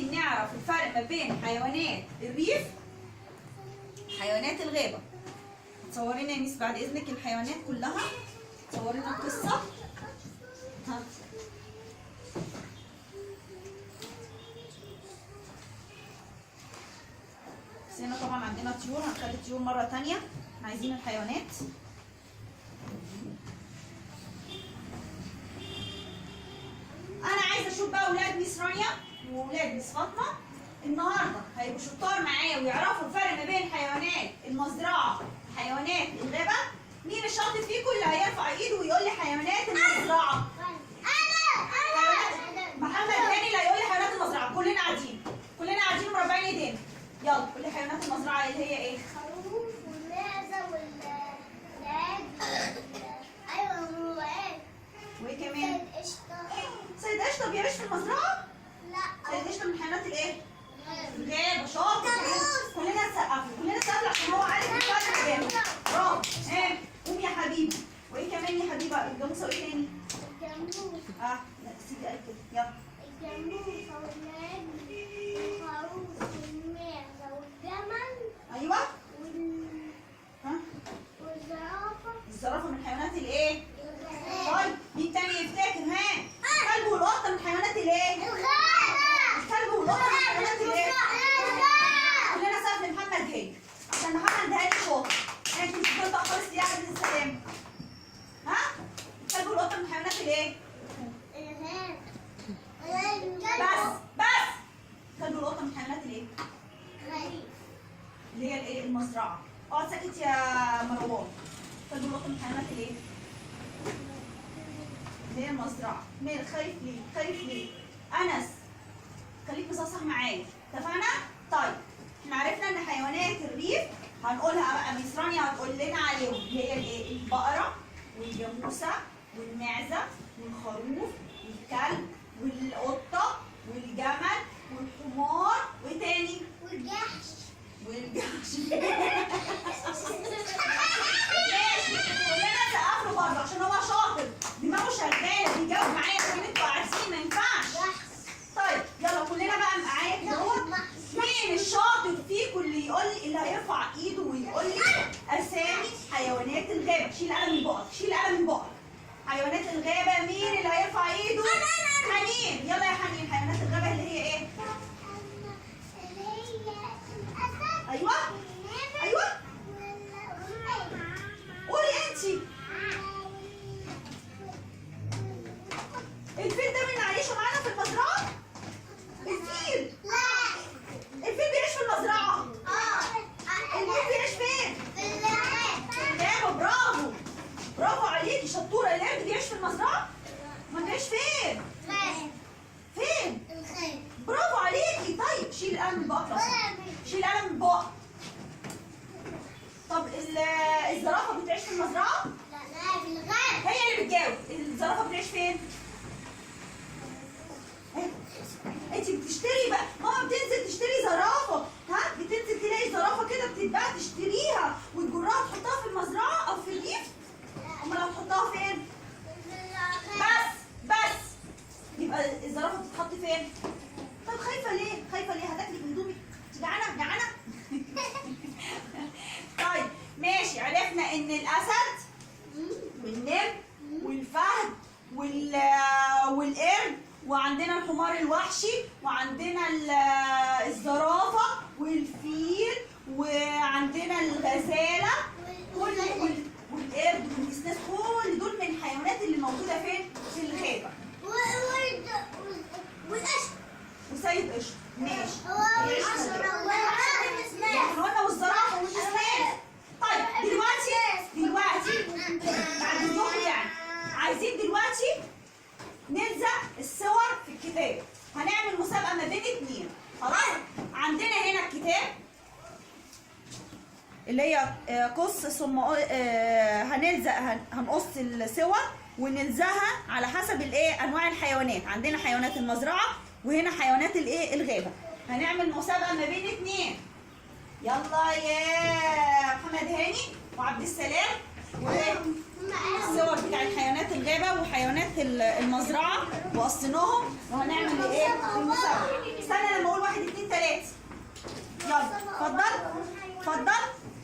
عايزين نعرف الفرق ما بين حيوانات الريف وحيوانات الغابة. تصوري لنا يا ميس بعد اذنك الحيوانات كلها، تصوري لنا القصة. ها بس هنا طبعا عندنا طيور، هنخلي الطيور مرة تانية. احنا عايزين الحيوانات. انا عايزه اشوف بقى اولاد ميس رانيا واولاد ميس فاطمه النهارده هيبقوا شطار معايا ويعرفوا الفرق ما بين حيوانات المزرعه وحيوانات الغابه. مين الشاطر فيكم اللي هيرفع ايده ويقول لي حيوانات المزرعه؟ محمد هاني اللي هيقول لي حيوانات المزرعه. كلنا قاعدين مربعين ايدينا. يلا قول لي حيوانات المزرعه اللي هي ايه؟ الخروف والمعزه والدجاج. ايوه والرقاق. وايه كمان؟ سيد قشطه. سيد قشطه بيعيش في المزرعه؟ لا. سيد قشطه من الحيوانات الايه؟ الغابة. شاطر. كلنا نسقف عشان هو عارف الفرق بينهم. برافو. قوم يا حبيبي. وايه كمان يا حبيبه؟ الجاموسه وايه تاني؟ الجاموس. لا سيدي قال كده. يلا. الجاموس والنعام والخروف والمعزه والجمل. ايوه. ها؟ والزرافه. الزرافه من الحيوانات الايه؟ الغابه. طيب مين تاني يفتكر؟ ها؟ الكلب والقطه من الحيوانات الايه؟ الغابه. الكلب والقطه من الحيوانات الايه؟ كلنا سقف لمحمد هاني عشان محمد هاني شاطر. انت مش بتنطق خالص ليه يا عبد السلام؟ ها؟ الكلب والقطه من الحيوانات الايه؟ بس الكلب والقطه من الحيوانات الايه؟ اللي هي الايه؟ المزرعه. اقعد ساكت يا مروان. الكلب والقطه من الحيوانات الايه؟ اللي هي المزرعه. مين خايف ليه؟ خايف ليه؟ انس خليك مصحصح معايا. اتفقنا؟ طيب احنا عرفنا ان حيوانات الريف هنقولها بقى ميس رانيا هتقول لنا عليهم اللي هي الايه؟ البقره والجاموسه والمعزه والخروف والكلب والقطه والجمل والحمار وايه تاني؟ والجحش. ماشي كلنا سقف له برضه عشان هو شاطر، دماغه شغاله بيجاوب معايا عشان انتوا عارفين ما ينفعش. طيب يلا كلنا بقى معايا كده اهو. مين الشاطر فيكم اللي يقول لي اللي هيرفع ايده ويقول لي اسامي حيوانات الغابه؟ شيل قلم من بقك، شيل قلم من بقك. حيوانات الغابه مين اللي هيرفع ايده؟ حنين. يلا يا حنين. حيوانات الغابه اللي هي ايه؟ ايوه ايوه قولي انتي. الفيل ده من اللي عايشه معانا في المزرعه؟ الفيل. الفيل بيعيش في المزرعه. الفيل بيعيش فين؟ في الغابه. برافو برافو عليكي شطوره. القرد بيعيش في المزرعه؟ ما بيعيش فين؟ فين؟ برافو عليكي. طيب شيل القلم من بقك. شيل القلم من بقك. طب الزرافه بتعيش في المزرعه؟ لا في الغابة. هي اللي بتجاوب. الزرافه بتعيش فين؟ انت بتشتري بقى، ماما بتنزل تشتري زرافه. ها بتنزل تلاقي زرافه كده بتتباع تشتريها وتجرها تحطها في المزرعه او في الريف؟ امال هتحطها فين؟ بس يبقى الزرافه بتتحط فين؟ طب خايفه ليه؟ خايفه ليه؟ هتاكلي في هدومك؟ انت جعانه؟ جعانه؟ طيب ماشي. عرفنا ان الاسد والنمر والفهد والقرد وعندنا الحمار الوحشي وعندنا الزرافه والفيل وعندنا الغزاله والقرد والاسناس. كل دول من الحيوانات اللي موجوده فين؟ في الغابه. والقشط. وسيد قشط. ماشي. والحشرة قلنا والزرافه والاسنان. طيب دلوقتي بعد الظهر يعني عايزين دلوقتي نلزق الصور في الكتاب. هنعمل مسابقه ما بين اتنين. خلاص عندنا هنا الكتاب اللي هي قص ثم هنقص الصور ونلزقها على حسب الايه؟ انواع الحيوانات. عندنا حيوانات المزرعه وهنا حيوانات الايه؟ الغابه. هنعمل مسابقه ما بين اتنين. يلا يا محمد هاني وعبد السلام والصور بتاعت حيوانات الغابه وحيوانات المزرعه وقصيناهم وهنعمل ايه؟ المسابقه. استنى لما اقول يلا اتفضل اتفضل.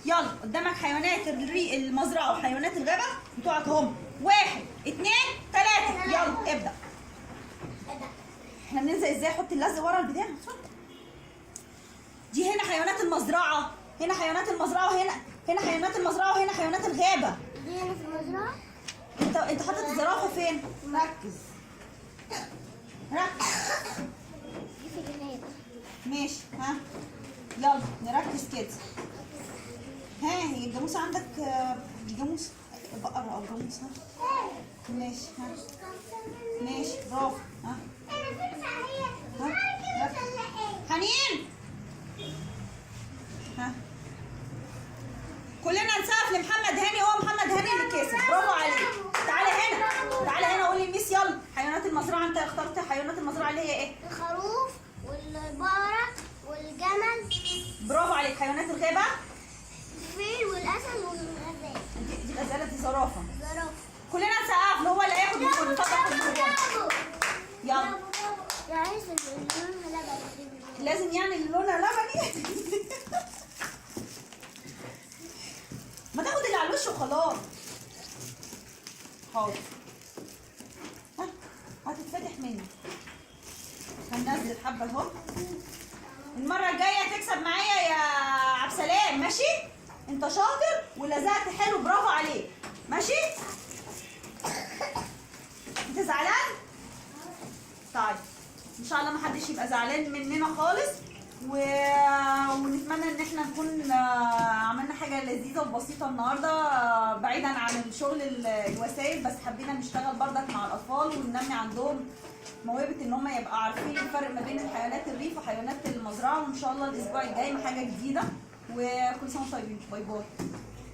يلا قدامك حيوانات المزرعه وحيوانات الغابه بتوعك اهم. 1 2 3 يلا ابدا. احنا بننزل ازاي؟ حط اللزق ورا البدايه. دي هنا حيوانات المزرعه، هنا حيوانات المزرعه، وهنا حيوانات المزرعه، وهنا حيوانات الغابه. دي هنا في المزرعة. انت حاطط الزرافه فين؟ ركز ركز. دي في الجنينة. ماشي ها يلا نركز كده. ها هي الجاموسه عندك؟ الجاموسه بقره او جاموسه. ماشي ها ماشي برافو. ها حنين ها كلنا نسقف لمحمد هاني. هو محمد هاني اللي كسب. برافو عليك. تعالى هنا تعالى هنا قول لي ميس. يلا حيوانات المزرعه. انت اخترت حيوانات المزرعه اللي هي ايه؟ الخروف والبقرة والجمل. برافو عليك. حيوانات الغابه؟ الفيل والأسد والغزال. دي الغزاله، دي زرافه. زرافة. كلنا نسقف له هو اللي هياخد الكل. اتفضل يلا. يا عايز اللون لبني. لازم يعني اللي لونها لبني. ما تاخد اللي على الوش وخلاص. حاضر. ها هتتفتح مني. هننزل حبه اهو. المره الجايه تكسب معايا يا عبد السلام. ماشي؟ انت شاطر ولزقت حلو. برافو عليك. ماشي؟ انت زعلان؟ طيب ان شاء الله ما حدش يبقى زعلان مننا خالص، ونتمنى ان احنا نكون عملنا حاجه لذيذه وبسيطه النهارده بعيدا عن الشغل الوسائل، بس حبينا نشتغل بردك مع الاطفال وننمي عندهم موهبه ان هم يبقوا عارفين الفرق ما بين الحيوانات الريف وحيوانات المزرعه. وان شاء الله الاسبوع الجاي حاجه جديده. وكل سنه وانتم طيبين. باي باي.